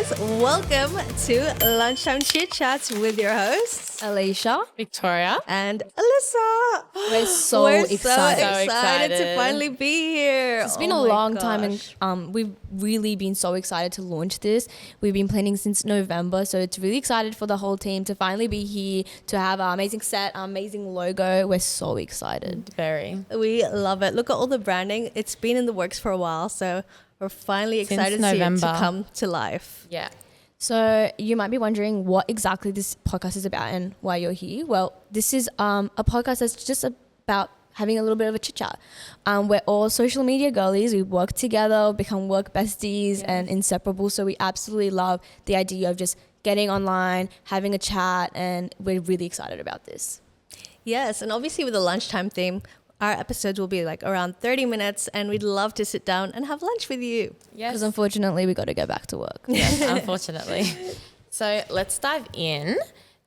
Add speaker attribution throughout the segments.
Speaker 1: guys, welcome to Lunchtime Chit Chats with your hosts,
Speaker 2: Alysha,
Speaker 3: Victoria,
Speaker 1: and Alyssa.
Speaker 2: We're so excited.
Speaker 1: So excited to finally be here.
Speaker 2: It's been a long time, and we've really been so excited to launch this. We've been planning since November, so it's really excited for the whole team to finally be here, to have our amazing set, our amazing logo. We're so excited.
Speaker 3: very.
Speaker 1: We love it. Look at all the branding. It's been in the works for a while, so we're finally excited to see it to come to life.
Speaker 3: Yeah.
Speaker 2: So you might be wondering what exactly this podcast is about and why you're here. Well, this is a podcast that's just about having a little bit of a chit chat. We're all social media girlies. We work together, become work besties and inseparable. So we absolutely love the idea of just getting online, having a chat, and we're really excited about this.
Speaker 1: Yes, and obviously with the lunchtime theme, our episodes will be like around 30 minutes, and we'd love to sit down and have lunch with you.
Speaker 3: Yes.
Speaker 2: Because unfortunately, we got to go back to work.
Speaker 3: Yes, unfortunately. So let's dive in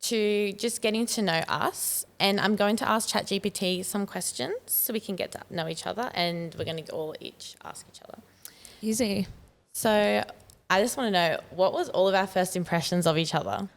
Speaker 3: to just getting to know us. And I'm going to ask ChatGPT some questions so we can get to know each other, and we're going to all each ask each other.
Speaker 2: Easy.
Speaker 3: So I just want to know, what was all of our first impressions of each other?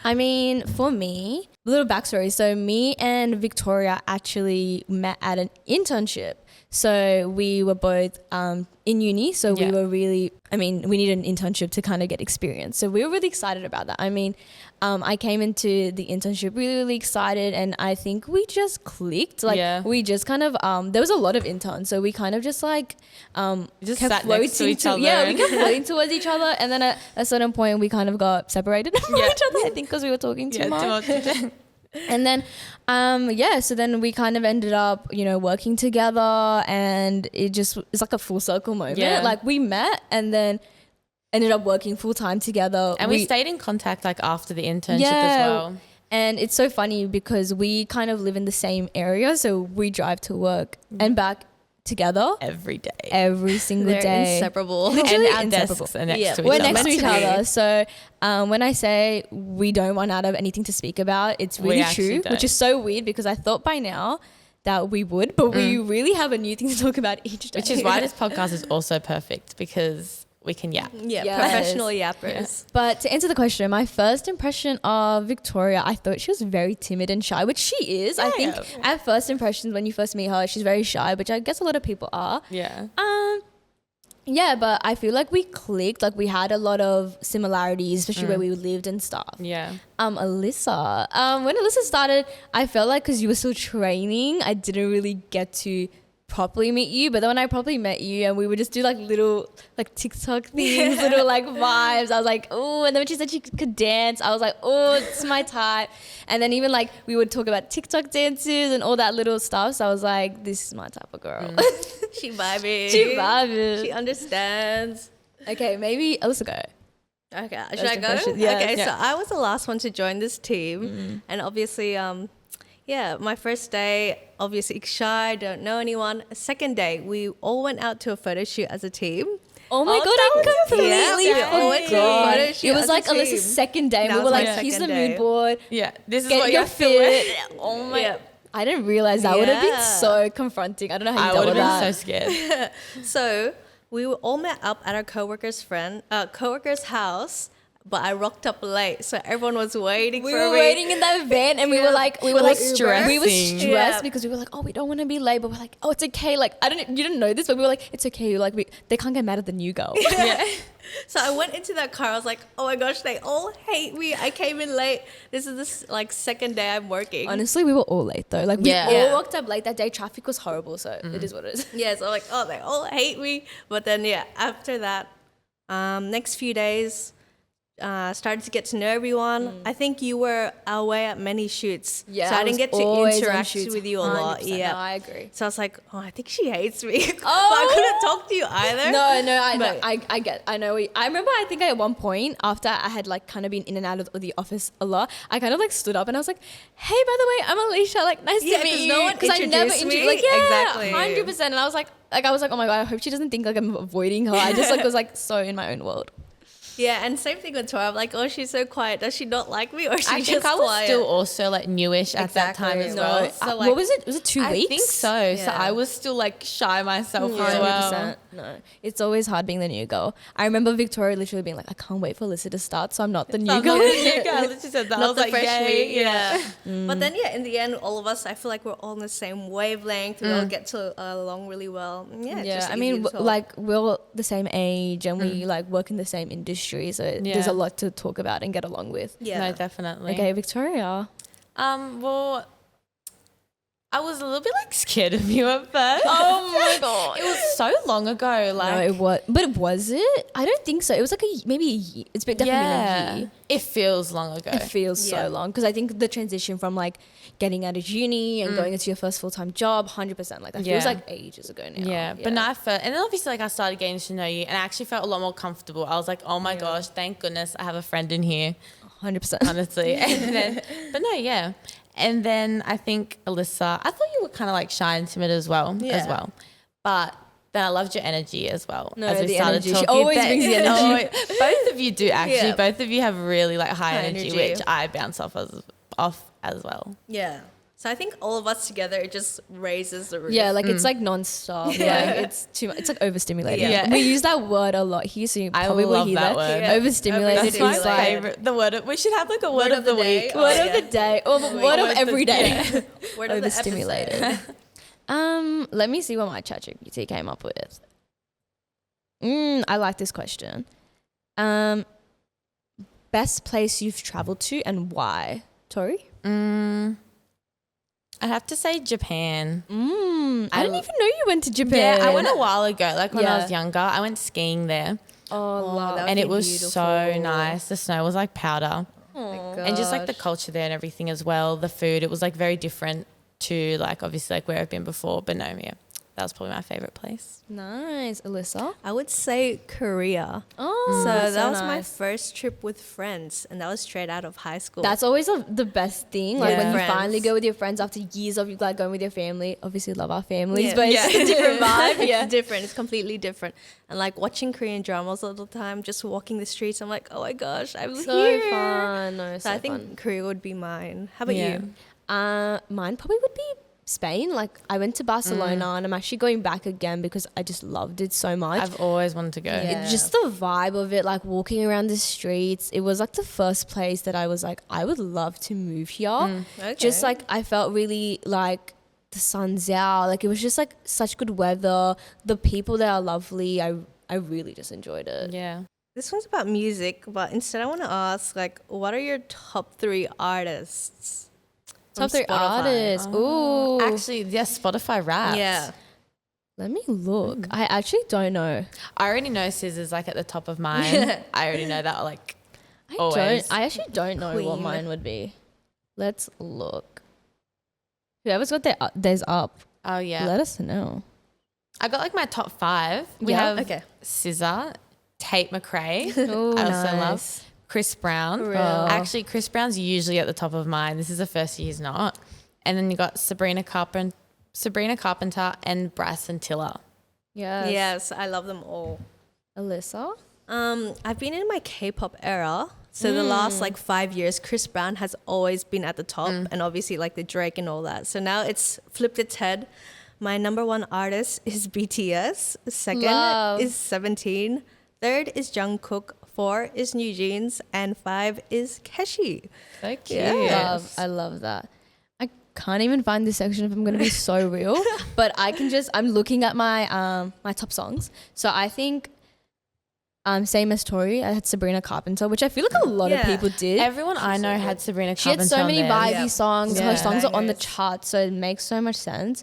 Speaker 2: I mean, for me, a little backstory. So me and Victoria actually met at an internship. So we were both in uni. So we were really, we needed an internship to kind of get experience. So we were really excited about that. I mean, I came into the internship really excited, and I think we just clicked. We just kind of, there was a lot of interns. So we kind of just
Speaker 3: Just
Speaker 2: kept
Speaker 3: sat next to each other.
Speaker 2: Yeah, we kept floating towards each other. And then at a certain point, we kind of got separated from each other, I think, because we were talking too much. And then, so then we kind of ended up, working together, and it's like a full circle moment.
Speaker 3: Yeah.
Speaker 2: Like we met and then ended up working full time together.
Speaker 3: And we stayed in contact like after the internship as well.
Speaker 2: And it's so funny because we kind of live in the same area. So we drive to work and back together
Speaker 3: Every day.
Speaker 2: every single
Speaker 1: They're
Speaker 2: day.
Speaker 1: inseparable.
Speaker 3: And
Speaker 2: Literally
Speaker 3: our
Speaker 2: inseparable.
Speaker 3: desks are next to each
Speaker 2: We're
Speaker 3: other.
Speaker 2: next to each
Speaker 1: Meant to be.
Speaker 2: other. So when I say we don't run out of anything to speak about, it's really
Speaker 3: actually
Speaker 2: true, which is so weird because I thought by now that we would, but we really have a new thing to talk about each day.
Speaker 3: Which is why this podcast is also perfect, because we can yap.
Speaker 1: Yeah,
Speaker 2: Yes.
Speaker 1: professional yappers.
Speaker 2: But to answer the question, my first impression of Victoria, I thought she was very timid and shy, which she is. I think at first impressions, when you first meet her, she's very shy, which I guess a lot of people are.
Speaker 3: Yeah.
Speaker 2: Yeah, but I feel like we clicked, like we had a lot of similarities, especially where we lived and stuff.
Speaker 3: Yeah.
Speaker 2: Alyssa, when Alyssa started, I felt like because you were still training, I didn't really get to properly meet you. But then when I properly met you and we would just do like little like TikTok things, little like vibes, I was like, oh. And then when she said she could dance, I was like, oh, it's my type. And then even like we would talk about TikTok dances and all that little stuff. So I was like, this is my type of girl.
Speaker 1: She vibing.
Speaker 2: She vibing.
Speaker 1: She understands.
Speaker 2: Okay, maybe Alyssa go.
Speaker 1: Okay, should
Speaker 2: First
Speaker 1: I go?
Speaker 2: impression, yeah.
Speaker 1: Okay,
Speaker 2: Yeah.
Speaker 1: so I was the last one to join this team, and obviously, my first day, obviously shy, don't know anyone. Second day, we all went out to a photo shoot as a team.
Speaker 2: Oh my God, I completely
Speaker 1: Yeah, we all went to a photo
Speaker 2: forgot.
Speaker 1: shoot
Speaker 2: It was
Speaker 1: as a
Speaker 2: like
Speaker 1: team.
Speaker 2: Alyssa's second day. And
Speaker 1: That
Speaker 2: we were
Speaker 1: was
Speaker 2: like,
Speaker 1: my
Speaker 2: here's the
Speaker 1: second day.
Speaker 2: mood board.
Speaker 3: Yeah. This is
Speaker 2: Get
Speaker 3: what
Speaker 2: your
Speaker 3: you have to wear.
Speaker 2: fit. Oh my.
Speaker 1: Yeah.
Speaker 2: I didn't realize that would have been
Speaker 1: Yeah.
Speaker 2: so confronting. I don't know how you
Speaker 3: I
Speaker 2: dealt
Speaker 3: would
Speaker 2: with
Speaker 3: have been
Speaker 2: that.
Speaker 3: so scared.
Speaker 1: So we were all met up at our coworker's house, but I rocked up late, so everyone was waiting
Speaker 2: We
Speaker 1: for
Speaker 2: were
Speaker 1: me.
Speaker 2: waiting in that van and we were like
Speaker 3: stressing.
Speaker 1: Yeah.
Speaker 2: because we were like, oh, we don't want to be late, but we're like, oh, it's okay. Like you didn't know this, but we were like, it's okay. Like they can't get mad at the new girl.
Speaker 3: Yeah.
Speaker 1: So I went into that car. I was like, oh my gosh, they all hate me. I came in late. This is the second day I'm working.
Speaker 2: Honestly, we were all late though. Like we
Speaker 3: Yeah.
Speaker 2: all
Speaker 1: Yeah.
Speaker 2: walked up late that day. Traffic was horrible, so it is what it is.
Speaker 1: Yeah, so I'm like, oh, they all hate me. But then, after that, next few days, started to get to know everyone. I think you were away at many shoots.
Speaker 2: Yeah,
Speaker 1: so I
Speaker 2: I
Speaker 1: didn't
Speaker 2: was
Speaker 1: get to
Speaker 2: always on
Speaker 1: interact
Speaker 2: shoots,
Speaker 1: with you a lot.
Speaker 2: 100%.
Speaker 1: Yeah.
Speaker 2: No, I agree.
Speaker 1: So I was like, oh, I think she hates me. But I couldn't talk to you either.
Speaker 2: No, I know.
Speaker 1: But-
Speaker 2: I know. I remember. I think at one point after I had like kind of been in and out of the office a lot, I kind of like stood up and I was like, "Hey, by the way, I'm Alicia. Like, nice
Speaker 1: Yeah,
Speaker 2: to meet
Speaker 1: 'cause
Speaker 2: you."
Speaker 1: no one
Speaker 2: I never
Speaker 1: introduced me.
Speaker 2: Like, yeah,
Speaker 1: Exactly.
Speaker 2: 100%. And I was like, oh my God, I hope she doesn't think like I'm avoiding her. I just like was like so in my own world.
Speaker 1: Yeah, and same thing with Tora. I'm like, oh, she's so quiet. Does she not like me, or is she
Speaker 3: I
Speaker 1: just
Speaker 3: think I was
Speaker 1: quiet?
Speaker 3: still also like newish at that time
Speaker 1: Exactly.
Speaker 3: as well.
Speaker 1: No,
Speaker 3: So
Speaker 2: What was it? Was it 2 weeks?
Speaker 3: I think so. So
Speaker 1: Yeah.
Speaker 3: I was still like shy myself as well.
Speaker 2: 100%. No, it's always hard being the new girl. I remember Victoria literally being like, I can't wait for Alyssa to start, so I'm not the new
Speaker 3: I'm
Speaker 2: girl.
Speaker 3: not the new girl. I literally said that. I
Speaker 1: Not
Speaker 3: was
Speaker 1: the
Speaker 3: like,
Speaker 1: fresh
Speaker 3: yay,
Speaker 1: meat, yeah. But then, in the end, all of us, I feel like we're all on the same wavelength. We all get to along really well. Yeah, it's
Speaker 2: Yeah,
Speaker 1: just
Speaker 2: I
Speaker 1: easy
Speaker 2: mean,
Speaker 1: to talk.
Speaker 2: like we're the same age and we like work in the same industry, so there's
Speaker 3: Yeah.
Speaker 2: a lot to talk about and get along with.
Speaker 1: yeah.
Speaker 3: No, definitely.
Speaker 2: Okay, Victoria.
Speaker 3: Well, I was a little bit like scared of you at first.
Speaker 2: Oh my god.
Speaker 3: It was so long ago. Like,
Speaker 2: No, it was, but was it? I don't think so. It was like maybe a year. It's definitely been a year.
Speaker 3: It feels long ago.
Speaker 2: It feels
Speaker 1: Yeah.
Speaker 2: so long because I think the transition from like getting out of uni and going into your first full-time job, 100%. Like that feels
Speaker 3: Yeah.
Speaker 2: like ages ago now.
Speaker 3: Yeah, but not at first. And then obviously, like, I started getting to know you, and I actually felt a lot more comfortable. I was like, oh my gosh, thank goodness I have a friend in here,
Speaker 2: 100%.
Speaker 3: honestly. And then, but no, yeah. And then I think Alyssa, I thought you were kind of like shy and timid as well, But then I loved your energy as well.
Speaker 2: No,
Speaker 3: as we
Speaker 2: the
Speaker 3: started
Speaker 2: energy. She
Speaker 3: talking.
Speaker 2: always brings the energy.
Speaker 3: Both of you do actually.
Speaker 1: Yeah.
Speaker 3: Both of you have really like high energy,
Speaker 1: energy.
Speaker 3: which I bounce off as well.
Speaker 1: Yeah. So I think all of us together, it just raises the roof.
Speaker 2: Yeah, like it's like non-stop. Like it's too much. It's like overstimulated.
Speaker 3: Yeah.
Speaker 2: We use that word a lot here, so you
Speaker 3: I
Speaker 2: probably
Speaker 3: love
Speaker 2: hear
Speaker 3: that
Speaker 2: that.
Speaker 3: word.
Speaker 1: Yeah.
Speaker 2: Overstimulated
Speaker 3: That's
Speaker 2: is
Speaker 3: my
Speaker 2: like
Speaker 3: favorite. The word. We should have like a word,
Speaker 1: Word
Speaker 3: of the
Speaker 1: day.
Speaker 3: week.
Speaker 1: Oh,
Speaker 2: word
Speaker 1: yeah.
Speaker 2: of the day or the word of
Speaker 3: Word of
Speaker 2: every
Speaker 3: the-
Speaker 2: day.
Speaker 1: Word of the episode.
Speaker 2: Overstimulated. Let me see what my ChatGPT came up with. I like this question. Best place you've traveled to and why, Tori?
Speaker 3: I have to say Japan.
Speaker 2: I didn't even know you went to Japan.
Speaker 3: Yeah, I went a while ago, like when I
Speaker 2: Yeah.
Speaker 3: was younger. I went skiing there,
Speaker 2: Oh, love
Speaker 1: that
Speaker 3: and
Speaker 1: would
Speaker 3: it
Speaker 1: be
Speaker 3: was so
Speaker 1: beautiful.
Speaker 3: nice. The snow was like powder, and just like the culture there and everything as well. The food, it was like very different to like obviously like where I've been before. But no, yeah, that was probably my favorite place.
Speaker 2: Nice, Alyssa.
Speaker 1: I would say Korea.
Speaker 2: Oh,
Speaker 1: So that was my
Speaker 2: nice.
Speaker 1: first trip with friends, and that was straight out of high school.
Speaker 2: That's always the best thing. Like
Speaker 1: Yeah.
Speaker 2: when you
Speaker 1: Friends.
Speaker 2: finally go with your friends after years of you like going with your family. Obviously, love our families,
Speaker 1: Yeah.
Speaker 2: but it's
Speaker 1: Yeah.
Speaker 2: just a different vibe. Yeah.
Speaker 1: It's different. It's completely different. And like watching Korean dramas all the time, just walking the streets, I'm like, oh my gosh, I'm
Speaker 2: So
Speaker 1: here.
Speaker 2: fun. No,
Speaker 1: So I think
Speaker 2: fun.
Speaker 1: Korea would be mine. How about
Speaker 3: Yeah.
Speaker 1: you?
Speaker 2: Mine probably would be Spain. Like I went to Barcelona and I'm actually going back again because I just loved it so much.
Speaker 3: I've always wanted to go.
Speaker 1: Yeah.
Speaker 2: Just the vibe of it, like walking around the streets. It was like the first place that I was like, I would love to move here.
Speaker 1: Okay.
Speaker 2: Just like I felt really like the sun's out. Like it was just like such good weather. The people there are lovely. I really just enjoyed it.
Speaker 3: Yeah.
Speaker 1: This one's about music, but instead I want to ask, like, what are your top 3 artists?
Speaker 2: Top
Speaker 1: from
Speaker 2: 3
Speaker 1: Spotify?
Speaker 2: artists. Ooh.
Speaker 3: Actually, yes, Spotify Wrapped.
Speaker 1: Yeah.
Speaker 2: Let me look. I actually don't know.
Speaker 3: I already know Scissor's like at the top of mine. I already know that. Like, Always.
Speaker 2: I actually don't know what
Speaker 1: Queen.
Speaker 2: mine would be. Let's look. Whoever's got theirs up,
Speaker 3: oh yeah,
Speaker 2: let us know.
Speaker 3: I got like my top 5. We
Speaker 2: Yeah,
Speaker 3: have
Speaker 1: okay.
Speaker 3: Scissor, Tate McRae.
Speaker 2: Oh,
Speaker 3: I also love Chris Brown.
Speaker 1: For real.
Speaker 3: Actually, Chris Brown's usually at the top of mine. This is the first year he's not. And then you got Sabrina Carpenter and Bryson Tiller.
Speaker 2: Yes.
Speaker 1: Yes, I love them all.
Speaker 2: Alyssa?
Speaker 1: I've been in my K-pop era. So the last like 5 years, Chris Brown has always been at the top, and obviously like the Drake and all that. So now it's flipped its head. My number 1 artist is BTS. Second
Speaker 2: Love.
Speaker 1: is 17. Third is Jungkook. 4 is New Jeans, and 5 is Keshi.
Speaker 3: So cute.
Speaker 2: I love that. I can't even find this section if I'm going to be so real, but I'm looking at my my top songs. So I think same as Tori, I had Sabrina Carpenter, which I feel like a lot of
Speaker 1: Yeah.
Speaker 2: people did.
Speaker 3: Everyone I know had Sabrina
Speaker 2: She
Speaker 3: Carpenter.
Speaker 2: had so many
Speaker 3: on there.
Speaker 2: vibey songs.
Speaker 3: Yeah.
Speaker 2: Her songs are on the
Speaker 1: Bangers.
Speaker 2: charts, so it makes so much sense.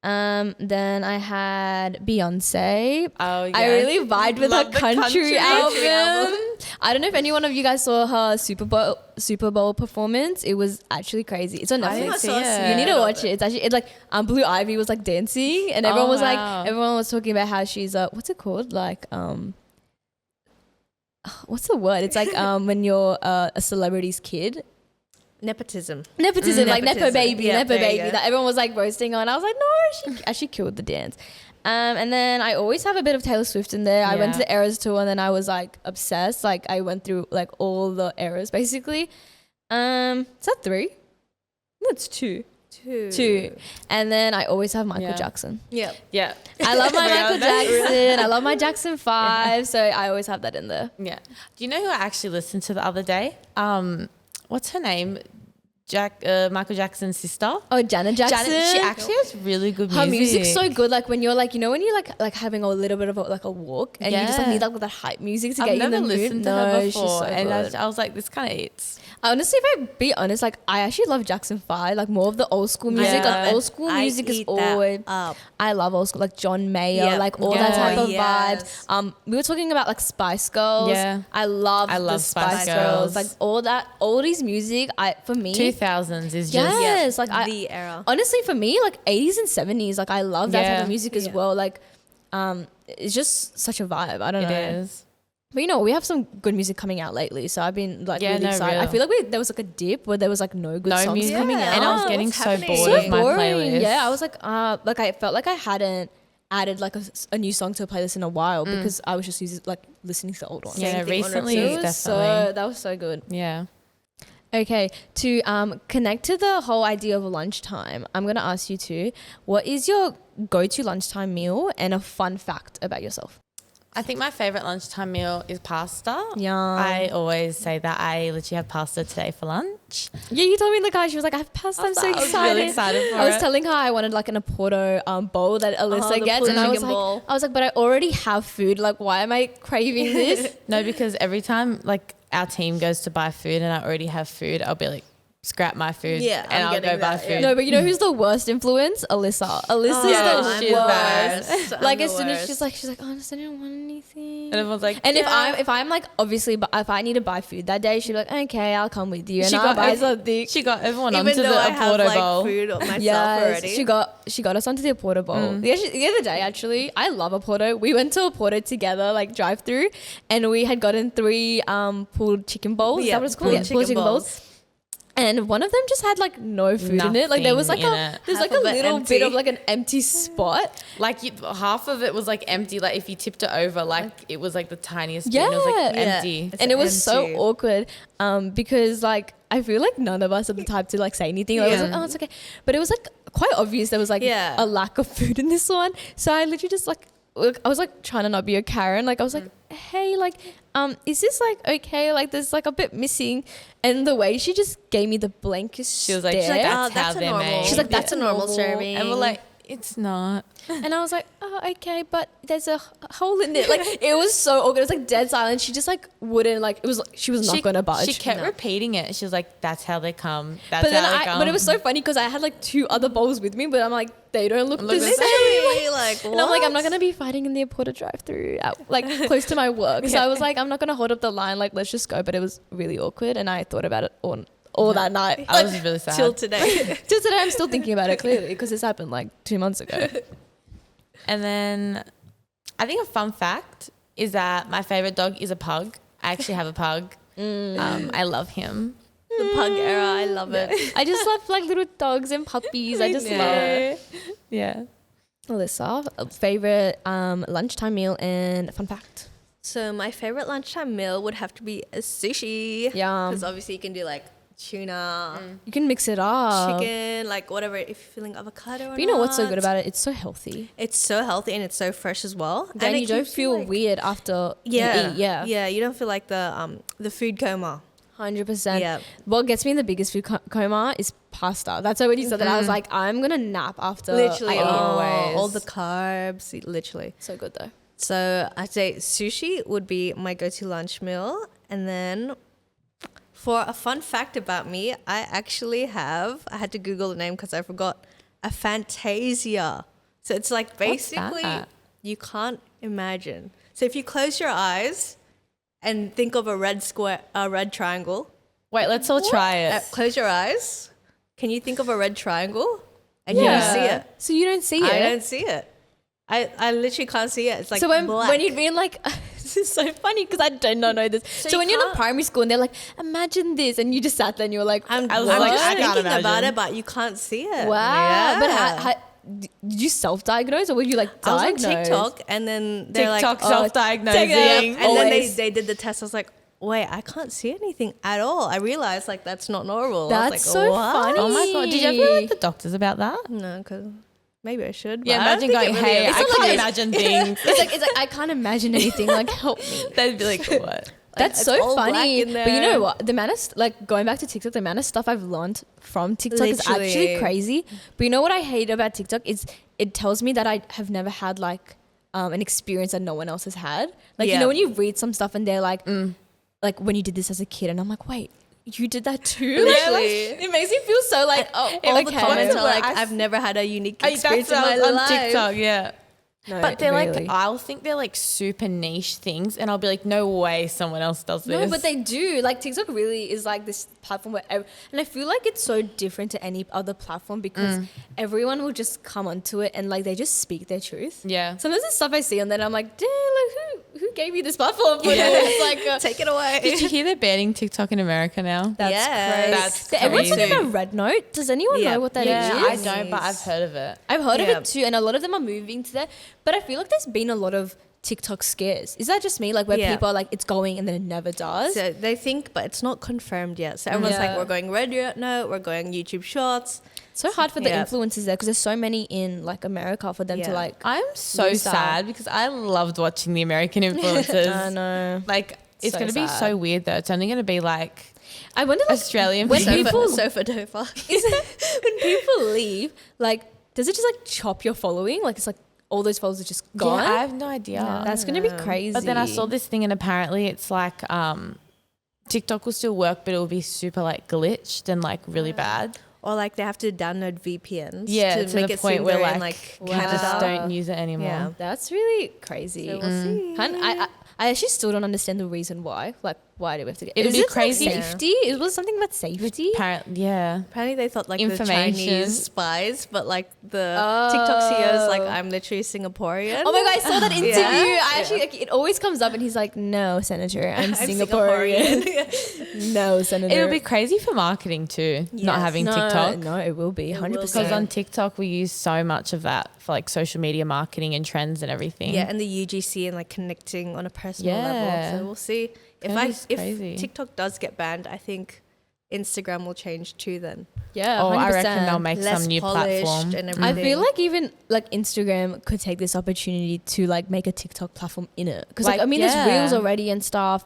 Speaker 2: Then I had Beyonce.
Speaker 3: Oh, yeah.
Speaker 2: I really vibed with her
Speaker 3: Love the
Speaker 2: country
Speaker 3: country
Speaker 2: album. I don't know if any one of you guys saw her Super Bowl performance. It was actually crazy. It's on
Speaker 3: I didn't
Speaker 2: Netflix.
Speaker 3: see it.
Speaker 2: You need to watch it. It's actually like Blue Ivy was like dancing, and everyone was
Speaker 3: wow.
Speaker 2: like, everyone was talking about how she's what's it called? Like what's the word? It's like when you're a celebrity's kid.
Speaker 1: Nepotism.
Speaker 2: Nepotism, like Nepo
Speaker 1: Nepotism.
Speaker 2: baby,
Speaker 1: Yeah,
Speaker 2: Nepo
Speaker 1: there you
Speaker 2: baby.
Speaker 1: go.
Speaker 2: That everyone was like roasting on. I was like, no, she actually killed the dance. And then I always have a bit of Taylor Swift in there. I went to the Eras tour and then I was like obsessed. Like I went through like all the eras basically. Is that 3? No, it's 2. 2. And then I always have Michael Jackson.
Speaker 1: Yeah.
Speaker 2: I love my Michael Jackson. I love my Jackson 5. So I always have that in there.
Speaker 3: Yeah. Do you know who I actually listened to the other day? What's her name? Michael Jackson's sister.
Speaker 2: Oh, Janet Jackson.
Speaker 3: She actually has really good music.
Speaker 2: Her music's so good. Like when you're like, you know, when you're like having a little bit of a walk and you just like need like that hype music to get you in the mood.
Speaker 3: I've never listened to her before,
Speaker 2: she's so
Speaker 3: and
Speaker 2: good.
Speaker 3: I was like, this kind of eats.
Speaker 2: Honestly, if I be honest, like I actually love Jackson 5, like more of the old school music. Like old school music is always I love old school, like John Mayer, like all that type of vibes. We were talking about like Spice Girls.
Speaker 3: Yeah.
Speaker 2: I love the Spice Girls. Like all that oldies music. For me
Speaker 3: 2000s is just
Speaker 2: like
Speaker 1: the era.
Speaker 2: Honestly, for me, like 80s and 70s, like I love that type of music as well. Like it's just such a vibe. I don't know.
Speaker 3: It is.
Speaker 2: But you know, we have some good music coming out lately, so I've been like really excited.
Speaker 3: Real.
Speaker 2: I feel like there was like a dip where there was like no good songs
Speaker 3: music
Speaker 2: coming out,
Speaker 3: and I was getting so bored
Speaker 2: so
Speaker 3: of my playlist.
Speaker 2: Yeah, I was like I felt like I hadn't added like a new song to a playlist in a while because I was just listening to the old ones.
Speaker 3: Yeah, recently definitely.
Speaker 2: That was so good.
Speaker 3: Yeah.
Speaker 2: Okay, to connect to the whole idea of lunchtime, I'm gonna ask you two, what is your go-to lunchtime meal and a fun fact about yourself?
Speaker 3: I think my favorite lunchtime meal is pasta.
Speaker 2: Yeah.
Speaker 3: I always say that I literally have pasta today for lunch.
Speaker 2: Yeah, you told me in the car, she was like, I have pasta, I'm so excited.
Speaker 3: I was really excited for it.
Speaker 2: I was telling her I wanted like an Oporto bowl that Alyssa gets, and I was like, but I already have food. Like, why am I craving this?
Speaker 3: No, because every time like our team goes to buy food and I already have food, I'll be like, scrap my food and I'll go buy food.
Speaker 2: No, but you know who's the worst influence? Alyssa. Alyssa's the worst. Like as soon as she's like, oh, I just didn't want anything.
Speaker 3: And everyone's like,
Speaker 2: and if I'm like, obviously, but if I need to buy food that day, she'd be like, okay, I'll come with you. And
Speaker 3: she got everyone onto the Oporto bowl.
Speaker 1: Food myself already.
Speaker 2: She got us onto the Oporto bowl. The other day, actually, I love Oporto. We went to Oporto together, like drive through, and we had gotten 3 pulled chicken bowls. Is that what it's called? Pulled chicken bowls. And one of them just had like no food in it. Like there was like a little bit of like an empty spot.
Speaker 3: Like half of it was like empty. Like if you tipped it over, like it was like the tiniest bit. And it was like empty.
Speaker 2: And it was so awkward because like I feel like none of us are the type to like say anything. Like, I was like, oh, it's okay. But it was like quite obvious there was like a lack of food in this one. So I literally just like, I was like trying to not be a Karen. Like I was like, hey, like, is this like okay? Like there's like a bit missing. And the way she just gave me the blankest
Speaker 3: she was like, that's how they're made.
Speaker 1: She's like, that's a normal serving.
Speaker 3: And we're like, it's not.
Speaker 2: And I was like, oh, okay, but there's a hole in it. Like it was so awkward. It was like dead silent. She just like wouldn't like, it was like, she was not going to budge.
Speaker 3: She kept repeating it. She was like, that's how they come. That's how they come.
Speaker 2: But it was so funny because I had like 2 other bowls with me, but I'm like, they don't look the same.
Speaker 1: Like,
Speaker 2: and I'm like, I'm not going to be fighting in the Oporto drive-through like close to my work. So I was like, I'm not going to hold up the line. Like, let's just go. But it was really awkward. And I thought about it all that night.
Speaker 3: I was really sad.
Speaker 1: Till today.
Speaker 2: Till today, I'm still thinking about it clearly because this happened like 2 months ago.
Speaker 3: And then I think a fun fact is that my favorite dog is a pug. I actually have a pug. I love him.
Speaker 1: The pug era, I love it.
Speaker 2: I just love like little dogs and puppies. I just love it.
Speaker 3: Yeah.
Speaker 2: Alyssa, favorite lunchtime meal and fun fact.
Speaker 1: So my favorite lunchtime meal would have to be a sushi.
Speaker 2: Yeah.
Speaker 1: Because obviously you can do like tuna,
Speaker 2: you can mix it up,
Speaker 1: chicken, like whatever, if you're feeling avocado or
Speaker 2: but you know what's so good about it? It's so healthy.
Speaker 1: It's so healthy and it's so fresh as well.
Speaker 2: Then
Speaker 1: and
Speaker 2: you don't feel like, weird after you eat.
Speaker 1: Yeah, you don't feel like the food coma.
Speaker 2: 100%.
Speaker 1: Yeah.
Speaker 2: What gets me in the biggest food coma is pasta. That's why when you said that, I was like, I'm gonna nap after.
Speaker 1: Literally,
Speaker 2: always.
Speaker 1: All the carbs, literally.
Speaker 2: So good though.
Speaker 1: So I'd say sushi would be my go-to lunch meal, and then for a fun fact about me, I had to Google the name because I forgot, a Fantasia. So it's like basically you can't imagine. So if you close your eyes and think of a red triangle.
Speaker 3: Wait, let's all try it.
Speaker 1: Close your eyes. Can you think of a red triangle? And you don't see it.
Speaker 2: So you don't see it?
Speaker 1: I don't see it. I literally can't see it. It's like
Speaker 2: so
Speaker 1: black.
Speaker 2: when you'd be in like, this is so funny because I did not know this. So when you're in primary school and they're like, imagine this, and you just sat there and you were like,
Speaker 1: I'm
Speaker 3: I was
Speaker 1: just
Speaker 3: I can't
Speaker 1: thinking
Speaker 3: imagine.
Speaker 1: about it, but you can't see it.
Speaker 2: Wow.
Speaker 1: Yeah.
Speaker 2: But did you self-diagnose or were you like
Speaker 1: I was on
Speaker 2: diagnosed?
Speaker 1: TikTok, and then they're
Speaker 3: TikTok
Speaker 1: like,
Speaker 3: self-diagnosing.
Speaker 1: and then
Speaker 2: Always.
Speaker 1: they did the test. I was like, wait, I can't see anything at all. I realized like that's not normal. I was
Speaker 2: That's
Speaker 1: like,
Speaker 2: so
Speaker 1: what?
Speaker 2: funny.
Speaker 3: Oh my God. Did you ever like the doctors about that?
Speaker 1: No, because maybe I should.
Speaker 3: Yeah,
Speaker 1: but I don't
Speaker 3: imagine
Speaker 1: think
Speaker 3: going,
Speaker 1: it really
Speaker 3: hey,
Speaker 1: is.
Speaker 3: I
Speaker 2: not
Speaker 3: can't
Speaker 2: like
Speaker 3: imagine things.
Speaker 2: It's like I can't imagine anything. Like, help me.
Speaker 3: They'd be like, what?
Speaker 2: That's
Speaker 1: it's
Speaker 2: so
Speaker 1: all black
Speaker 2: funny.
Speaker 1: in
Speaker 2: But you
Speaker 1: there.
Speaker 2: know what? The amount of like going back to TikTok, the amount of stuff I've learned from TikTok is actually
Speaker 1: Literally.
Speaker 2: crazy. But you know what I hate about TikTok is it tells me that I have never had like an experience that no one else has had. Like you
Speaker 1: Yeah.
Speaker 2: know when you read some stuff and they're like when you did this as a kid, and I'm like, wait, you did that too? Like,
Speaker 1: Literally.
Speaker 2: it makes me feel so like
Speaker 1: all
Speaker 2: okay.
Speaker 1: the comments are like,
Speaker 3: I s-
Speaker 1: I've never had a unique
Speaker 3: That's
Speaker 1: experience in
Speaker 3: what I
Speaker 1: my
Speaker 3: was on
Speaker 1: life.
Speaker 3: TikTok, yeah.
Speaker 2: No,
Speaker 3: But they're
Speaker 2: really.
Speaker 3: like, I'll think they're like super niche things, and I'll be like, no way someone else does this.
Speaker 2: No, but they do. Like TikTok really is like this platform where, and I feel like it's so different to any other platform because everyone will just come onto it and like they just speak their truth.
Speaker 3: Yeah.
Speaker 2: Sometimes the stuff I see and then I'm like, damn, like who gave you this platform? For
Speaker 3: Yeah.
Speaker 2: this? Like,
Speaker 1: Take it away.
Speaker 3: Did you hear they're banning TikTok in America now?
Speaker 2: that's
Speaker 1: Yes.
Speaker 2: crazy.
Speaker 3: That's
Speaker 2: Everyone's talking
Speaker 3: crazy.
Speaker 2: about Red Note. Does anyone
Speaker 1: Yeah.
Speaker 2: know what that is?
Speaker 3: Yeah, I don't, but I've heard of it.
Speaker 2: I've heard of
Speaker 1: Yeah.
Speaker 2: it too, and a lot of them are moving to there. But I feel like there's been a lot of TikTok scares. Is that just me? Like where
Speaker 1: Yeah.
Speaker 2: people are like, it's going and then it never does?
Speaker 1: So they think, but it's not confirmed yet. So everyone's
Speaker 2: Yeah.
Speaker 1: like, we're going Red Note, we're going YouTube Shorts.
Speaker 2: so hard for the
Speaker 1: Yeah.
Speaker 2: influencers there because there's so many in like America for them to
Speaker 1: Yeah.
Speaker 2: like.
Speaker 3: I'm so
Speaker 2: Lose that.
Speaker 3: sad because I loved watching the American influencers.
Speaker 2: I know.
Speaker 3: Like, it's
Speaker 2: So
Speaker 3: going to be
Speaker 2: sad.
Speaker 3: so weird though. It's only going to be like
Speaker 2: I wonder like,
Speaker 3: Australian
Speaker 2: when
Speaker 3: people.
Speaker 2: people
Speaker 1: Sofa Dofa.
Speaker 2: when people leave, like, does it just like chop your following? Like it's like all those followers are just gone.
Speaker 3: Yeah, I have no idea.
Speaker 2: That's gonna be crazy.
Speaker 3: But then I saw this thing and apparently it's like TikTok will still work, but it will be super like glitched and like really bad.
Speaker 1: Or like they have to download VPNs
Speaker 3: Yeah,
Speaker 1: to make
Speaker 3: the
Speaker 1: it
Speaker 3: point
Speaker 1: seem
Speaker 3: where
Speaker 1: they're in
Speaker 3: like
Speaker 1: like
Speaker 3: you just
Speaker 1: Canada.
Speaker 3: don't use it anymore.
Speaker 1: Yeah.
Speaker 2: That's really crazy.
Speaker 1: So we'll see.
Speaker 2: I actually still don't understand the reason why. Like, why do we have to get?
Speaker 3: It'll
Speaker 2: Is
Speaker 3: be
Speaker 2: it
Speaker 3: crazy.
Speaker 2: Like safety? It was something about safety.
Speaker 3: Apparently, yeah.
Speaker 1: Apparently they thought like the
Speaker 3: Information.
Speaker 1: Chinese spies, but like the TikTok CEO is like, I'm literally Singaporean.
Speaker 2: Oh my god, I saw that interview.
Speaker 1: Yeah.
Speaker 2: I actually like, it always comes up, and he's like, "No, Senator, I'm
Speaker 1: I'm
Speaker 2: Singaporean." No, Senator.
Speaker 3: It'll be crazy for marketing too, not
Speaker 1: Yes.
Speaker 3: having
Speaker 2: no,
Speaker 3: TikTok.
Speaker 2: No, it will be
Speaker 1: It will
Speaker 2: 100%.
Speaker 3: Because
Speaker 1: be.
Speaker 3: on TikTok we use so much of that for like social media marketing and trends and everything.
Speaker 1: Yeah, and the UGC and like connecting on a personal
Speaker 3: Yeah.
Speaker 1: level. So we'll see.
Speaker 3: That is crazy.
Speaker 1: If TikTok does get banned, I think Instagram will change too then.
Speaker 2: yeah,
Speaker 3: Oh,
Speaker 2: 100%.
Speaker 3: I reckon they'll make
Speaker 1: Less
Speaker 3: some new
Speaker 1: polished
Speaker 3: platform.
Speaker 1: and
Speaker 2: I
Speaker 1: everything.
Speaker 2: feel like even like Instagram could take this opportunity to like make a TikTok platform in it because like,
Speaker 3: Like,
Speaker 2: I mean there's
Speaker 3: yeah.
Speaker 2: Reels already and stuff.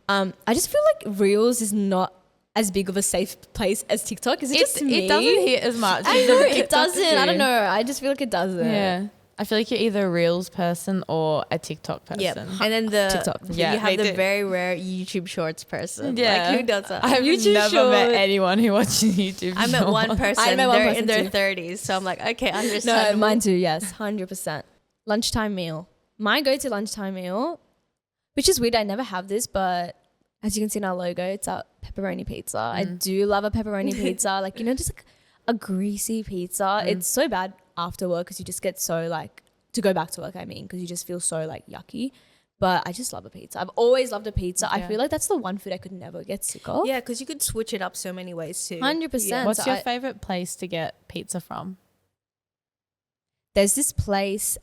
Speaker 2: I just feel like Reels is not as big of a safe place as TikTok. Is it just me?
Speaker 3: It doesn't hit as much.
Speaker 2: I
Speaker 3: as
Speaker 2: know
Speaker 3: the
Speaker 2: it
Speaker 3: TikToks
Speaker 2: doesn't. I
Speaker 3: do.
Speaker 2: don't know. I just feel like it doesn't.
Speaker 3: Yeah. I feel like you're either a Reels person or a TikTok person.
Speaker 1: yeah, and then the
Speaker 2: TikTok.
Speaker 3: Yeah,
Speaker 1: you have
Speaker 3: they
Speaker 1: the
Speaker 3: do.
Speaker 1: very rare YouTube Shorts person.
Speaker 3: Yeah.
Speaker 1: Like who does that?
Speaker 3: I've
Speaker 2: YouTube
Speaker 3: never met
Speaker 2: Shorts.
Speaker 3: anyone who watches YouTube.
Speaker 1: I met one
Speaker 3: Shorts.
Speaker 1: person.
Speaker 2: I met one
Speaker 1: They're
Speaker 2: person
Speaker 1: in their
Speaker 2: too.
Speaker 1: 30s, so I'm like, okay,
Speaker 2: No,
Speaker 1: understandable.
Speaker 2: mine too. Yes, 100%. Lunchtime meal. My go-to lunchtime meal, which is weird. I never have this, but as you can see in our logo, it's a pepperoni pizza. I do love a pepperoni pizza. Like just like a greasy pizza. It's so bad after work because you just get so like to go back to work. I mean, because you just feel so like yucky. But I just love a pizza. I've always loved a pizza. I
Speaker 3: Yeah.
Speaker 2: feel like that's the one food I could never get sick of.
Speaker 1: Yeah, because you could switch it up so many ways too.
Speaker 2: 100%.
Speaker 3: What's
Speaker 2: So
Speaker 3: your
Speaker 2: I-
Speaker 3: favorite place to get pizza from?
Speaker 2: There's this place,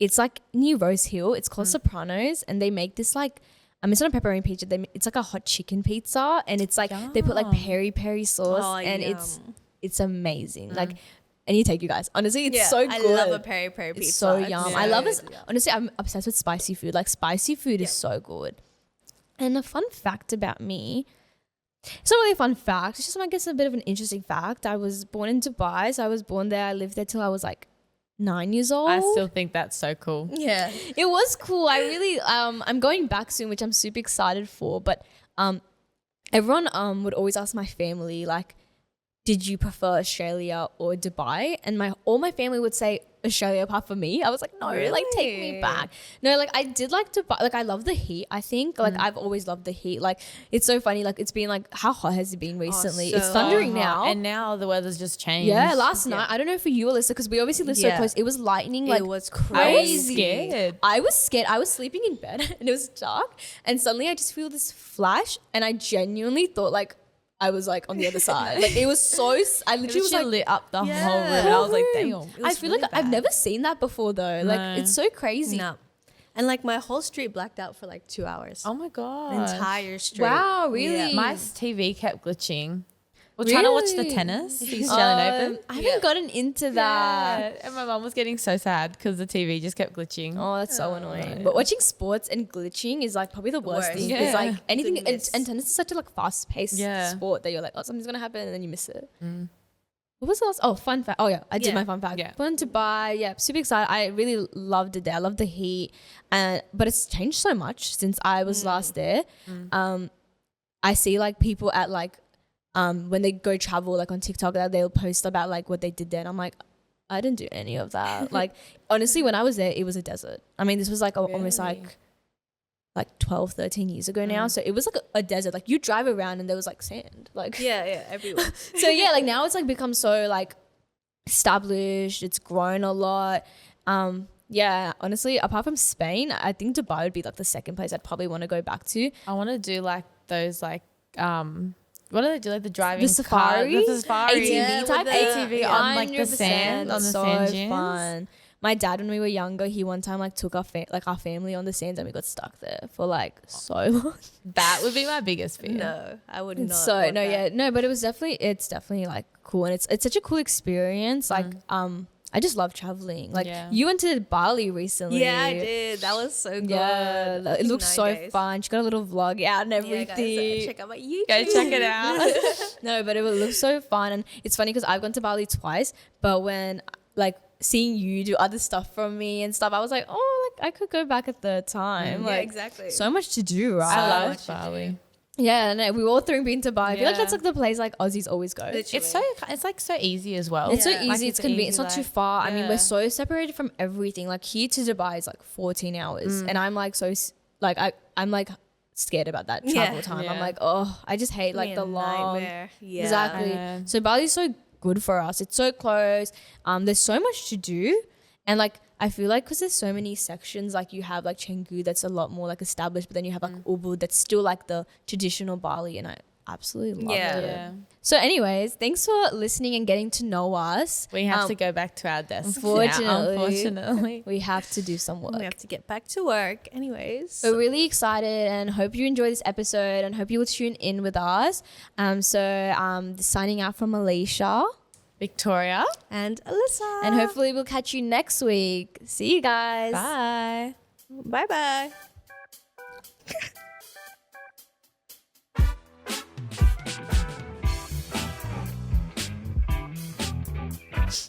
Speaker 2: it's like near Rose Hill. It's called Sopranos, and they make this like, it's not a pepperoni pizza. It's like a hot chicken pizza, and it's like they put like peri peri sauce,
Speaker 1: Oh,
Speaker 2: and
Speaker 1: yum.
Speaker 2: it's amazing. Like, and you take you guys. Honestly, it's
Speaker 1: Yeah,
Speaker 2: so good.
Speaker 1: I love a peri peri pizza.
Speaker 2: It's so
Speaker 1: It's
Speaker 2: yum.
Speaker 1: so
Speaker 2: I love
Speaker 1: good,
Speaker 2: this.
Speaker 1: yeah.
Speaker 2: Honestly, I'm obsessed with spicy food. Like spicy food is so good. And a fun fact about me. It's not really a fun fact. It's just, I guess, a bit of an interesting fact. I was born in Dubai, so I was born there. I lived there till I was like 9 years old.
Speaker 3: I still think that's so cool.
Speaker 1: Yeah.
Speaker 2: It was cool. I really I'm going back soon, which I'm super excited for. But everyone would always ask my family like, did you prefer Australia or Dubai? And all my family would say Australia apart from me. I was like, no, like take me
Speaker 1: Really?
Speaker 2: back. No, like I did like Dubai. Like I love the heat, I think. Like I've always loved the heat. Like it's so funny. Like it's been like, how hot has it been recently?
Speaker 1: so
Speaker 2: It's thundering
Speaker 3: hot.
Speaker 2: now.
Speaker 3: And now the weather's just changed.
Speaker 2: Yeah, last night, I don't know for you, Alyssa, because we obviously live so
Speaker 1: Yeah.
Speaker 2: close. It was lightning, like
Speaker 1: it was
Speaker 3: I was
Speaker 1: crazy.
Speaker 3: scared.
Speaker 2: I was scared. I was sleeping in bed and it was dark, and suddenly I just feel this flash, and I genuinely thought like I was like on the other side. Like it was so, I literally was like,
Speaker 3: lit up the
Speaker 1: Yeah.
Speaker 3: whole room. And I was like, damn.
Speaker 2: I feel like I've never seen that before though.
Speaker 3: No.
Speaker 2: Like it's so crazy.
Speaker 1: No. And like my whole street blacked out for like 2 hours.
Speaker 3: Oh my god.
Speaker 1: The entire street.
Speaker 2: Wow, really?
Speaker 1: Yeah.
Speaker 3: My TV kept glitching. We're trying to watch the
Speaker 2: Really?
Speaker 3: tennis, the Australian Open.
Speaker 2: I haven't gotten into that.
Speaker 3: Yeah, and my mum was getting so sad because the TV just kept glitching.
Speaker 2: Oh, that's so annoying. But watching sports and glitching is like probably the worst thing.
Speaker 3: Yeah.
Speaker 2: It's like anything,
Speaker 1: It's a miss.
Speaker 2: and tennis is such a like fast paced
Speaker 3: Yeah.
Speaker 2: sport that you're like, oh, something's gonna happen, and then you miss it. What was the last? Oh, fun fact. Oh yeah, I did
Speaker 1: Yeah.
Speaker 2: my fun fact.
Speaker 3: Yeah.
Speaker 2: Went to Dubai. Yeah, super excited. I really loved it there. I loved the heat, but it's changed so much since I was last there. I see like people at like when they go travel like on TikTok, they'll post about like what they did there, and I'm like, I didn't do any of that. Like honestly, when I was there, it was a desert. I mean, this was like almost like 12, 13 years ago now. So it was like a desert. Like you drive around and there was like sand. Like
Speaker 1: Yeah, everywhere.
Speaker 2: so yeah, like now it's like become so like established. It's grown a lot. Yeah, honestly, apart from Spain, I think Dubai would be like the second place I'd probably want to go back to.
Speaker 3: I want to do like those like what do they do, like the driving
Speaker 2: The safari?
Speaker 3: car, the safari
Speaker 2: ATV
Speaker 1: Yeah,
Speaker 2: type
Speaker 1: with the-
Speaker 3: ATV on like the
Speaker 2: 100%.
Speaker 3: sand, on the
Speaker 2: So
Speaker 3: sand dunes.
Speaker 2: fun. My dad, when we were younger, he one time like took our family on the sands and we got stuck there for like so long.
Speaker 3: That would be my biggest fear.
Speaker 1: No, I would not.
Speaker 2: So
Speaker 1: want
Speaker 2: no,
Speaker 1: that.
Speaker 2: yeah, no, but it's definitely like cool, and it's such a cool experience. Like I just love traveling. Like
Speaker 3: Yeah.
Speaker 2: you went to Bali recently.
Speaker 1: Yeah, I did. That was so good.
Speaker 2: Yeah, it
Speaker 1: was
Speaker 2: looks
Speaker 1: 9
Speaker 2: so
Speaker 1: days.
Speaker 2: fun. She got a little vlog out and
Speaker 1: Yeah,
Speaker 2: everything.
Speaker 1: guys, check out my YouTube.
Speaker 3: Go check it out.
Speaker 2: No, but it would look so fun, and it's funny because I've gone to Bali twice, but when like seeing you do other stuff from me and stuff, I was like, oh, like I could go back a third time.
Speaker 1: Yeah,
Speaker 2: Like
Speaker 1: exactly.
Speaker 2: so much to do, right?
Speaker 3: I
Speaker 1: much
Speaker 3: love
Speaker 1: to
Speaker 3: Bali.
Speaker 2: Yeah, no, we all three been to Bali. I feel like
Speaker 3: Yeah.
Speaker 2: that's like the place like Aussies always go.
Speaker 1: Literally.
Speaker 3: It's like so easy as well.
Speaker 2: It's so
Speaker 1: Yeah.
Speaker 2: easy,
Speaker 3: Like,
Speaker 2: it's convenient, it's not too
Speaker 3: like-
Speaker 2: far. I mean,
Speaker 3: yeah.
Speaker 2: we're so separated from everything. Like here to Dubai is like 14 hours, and I'm like I'm like scared about that travel
Speaker 1: Yeah.
Speaker 2: time. I'm
Speaker 3: Yeah.
Speaker 2: like, oh, I just hate like
Speaker 1: Me
Speaker 2: the
Speaker 1: a
Speaker 2: long.
Speaker 1: nightmare. Yeah.
Speaker 2: Exactly.
Speaker 3: Yeah.
Speaker 2: So Bali's so good for us. It's so close. There's so much to do, and like I feel like because there's so many sections, like you have like Canggu that's a lot more like established, but then you have like Ubud that's still like the traditional Bali, and I absolutely love
Speaker 1: Yeah.
Speaker 2: it.
Speaker 3: Yeah.
Speaker 2: So anyways, thanks for listening and getting to know us.
Speaker 3: We have to go back to our desks.
Speaker 2: Unfortunately.
Speaker 3: now, unfortunately.
Speaker 2: We have to do some work.
Speaker 1: We have to get back to work. Anyways.
Speaker 2: We're really excited and hope you enjoy this episode and hope you will tune in with us. Signing out from Alysha,
Speaker 3: Victoria.
Speaker 1: And Alyssa.
Speaker 2: and hopefully we'll catch you next week. See you guys.
Speaker 3: Bye.
Speaker 1: Bye bye.